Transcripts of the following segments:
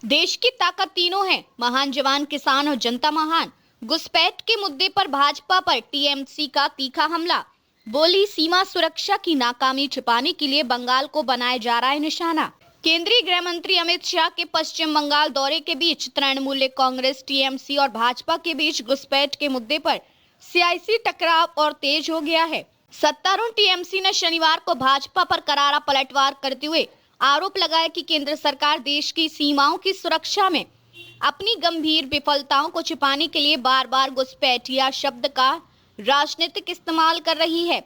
देश की ताकत तीनों है, महान जवान, किसान और जनता महान। घुसपैठ के मुद्दे पर भाजपा पर टीएमसी का तीखा हमला। बोली, सीमा सुरक्षा की नाकामी छिपाने के लिए बंगाल को बनाया जा रहा है निशाना। केंद्रीय गृह मंत्री अमित शाह के पश्चिम बंगाल दौरे के बीच तृणमूल कांग्रेस, टीएमसी और भाजपा के बीच घुसपैठ के मुद्दे पर सियासी टकराव और तेज हो गया है। सत्तारूढ़ टीएमसी ने शनिवार को भाजपा पर करारा पलटवार करते हुए आरोप लगाया कि केंद्र सरकार देश की सीमाओं की सुरक्षा में अपनी गंभीर विफलताओं को छिपाने के लिए बार बार घुसपैठिया शब्द का राजनीतिक इस्तेमाल कर रही है।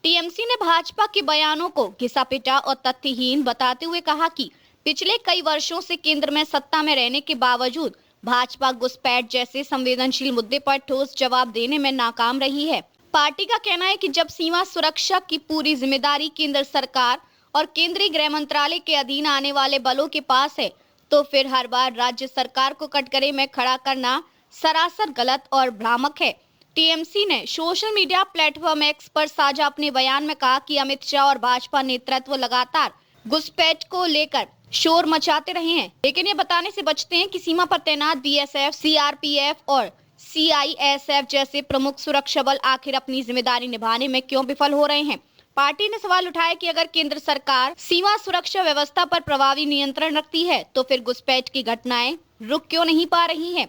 टीएमसी ने भाजपा के बयानों को घिसा-पिटा और तथ्यहीन बताते हुए कहा कि पिछले कई वर्षों से केंद्र में सत्ता में रहने के बावजूद भाजपा घुसपैठ जैसे संवेदनशील मुद्दे पर ठोस जवाब देने में नाकाम रही है। पार्टी का कहना है कि जब सीमा सुरक्षा की पूरी जिम्मेदारी केंद्र सरकार और केंद्रीय गृह मंत्रालय के अधीन आने वाले बलों के पास है, तो फिर हर बार राज्य सरकार को कटघरे में खड़ा करना सरासर गलत और भ्रामक है। टीएमसी ने सोशल मीडिया प्लेटफॉर्म एक्स पर साझा अपने बयान में कहा कि अमित शाह और भाजपा नेतृत्व लगातार घुसपैठ को लेकर शोर मचाते रहे हैं, लेकिन ये बताने से बचते हैं कि सीमा पर तैनात बीएसएफ, सीआरपीएफ और सीआईएसएफ जैसे प्रमुख सुरक्षा बल आखिर अपनी जिम्मेदारी निभाने में क्यों विफल हो रहे हैं। पार्टी ने सवाल उठाया कि अगर केंद्र सरकार सीमा सुरक्षा व्यवस्था पर प्रभावी नियंत्रण रखती है, तो फिर घुसपैठ की घटनाएं रुक क्यों नहीं पा रही हैं।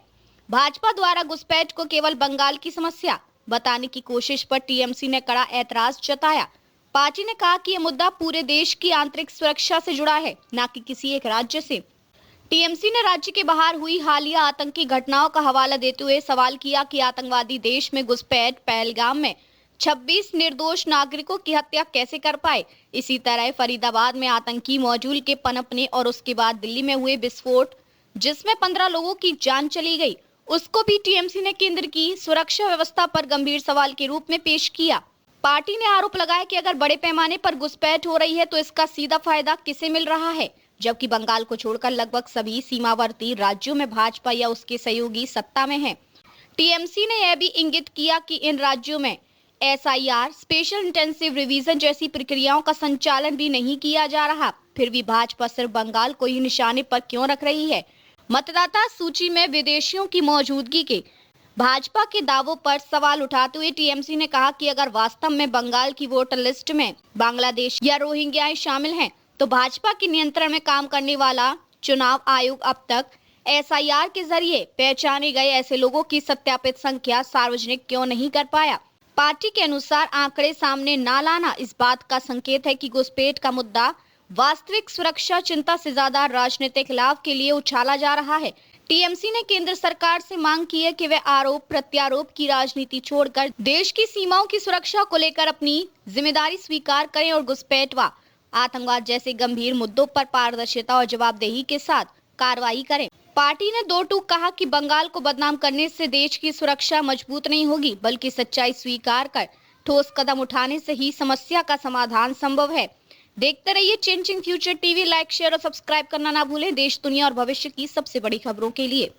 भाजपा द्वारा घुसपैठ को केवल बंगाल की समस्या बताने की कोशिश पर टीएमसी ने कड़ा ऐतराज जताया। पार्टी ने कहा कि यह मुद्दा पूरे देश की आंतरिक सुरक्षा से जुड़ा है, न कि किसी एक राज्य से। टीएमसी ने राज्य के बाहर हुई हालिया आतंकी घटनाओं का हवाला देते हुए सवाल किया कि आतंकवादी देश में घुसपैठ पहलगाम में 26 निर्दोष नागरिकों की हत्या कैसे कर पाए। इसी तरह फरीदाबाद में आतंकी मॉड्यूल के पनपने और उसके बाद दिल्ली में हुए विस्फोट जिसमें 15 लोगों की जान चली गई, उसको भी टीएमसी ने केंद्र की सुरक्षा व्यवस्था पर गंभीर सवाल के रूप में पेश किया। पार्टी ने आरोप लगाया कि अगर बड़े पैमाने पर घुसपैठ हो रही है तो इसका सीधा फायदा किसे मिल रहा है, जबकि बंगाल को छोड़कर लगभग सभी सीमावर्ती राज्यों में भाजपा या उसके सहयोगी सत्ता में है। टीएमसी ने यह भी इंगित किया कि इन राज्यों में एसआईआर, स्पेशल इंटेंसिव रिवीजन जैसी प्रक्रियाओं का संचालन भी नहीं किया जा रहा, फिर भी भाजपा सिर्फ बंगाल को ही निशाने पर क्यों रख रही है। मतदाता सूची में विदेशियों की मौजूदगी के भाजपा के दावों पर सवाल उठाते हुए टीएमसी ने कहा कि अगर वास्तव में बंगाल की वोटर लिस्ट में बांग्लादेश या रोहिंग्या शामिल हैं, तो भाजपा के नियंत्रण में काम करने वाला चुनाव आयोग अब तक एसआईआर के जरिए पहचाने गए ऐसे लोगों की सत्यापित संख्या सार्वजनिक क्यों नहीं कर पाया। पार्टी के अनुसार आंकड़े सामने न लाना इस बात का संकेत है कि घुसपैठ का मुद्दा वास्तविक सुरक्षा चिंता से ज्यादा राजनीतिक लाभ के लिए उछाला जा रहा है। टीएमसी ने केंद्र सरकार से मांग की है कि वे आरोप प्रत्यारोप की राजनीति छोड़कर देश की सीमाओं की सुरक्षा को लेकर अपनी जिम्मेदारी स्वीकार करें और घुसपैठ व आतंकवाद जैसे गंभीर मुद्दों पर पारदर्शिता और जवाबदेही के साथ कार्रवाई करें। पार्टी ने दो टूक कहा कि बंगाल को बदनाम करने से देश की सुरक्षा मजबूत नहीं होगी, बल्कि सच्चाई स्वीकार कर ठोस कदम उठाने से ही समस्या का समाधान संभव है। देखते रहिए changing future TV. Like, share और सब्सक्राइब करना ना भूलें। देश, दुनिया और भविष्य की सबसे बड़ी खबरों के लिए।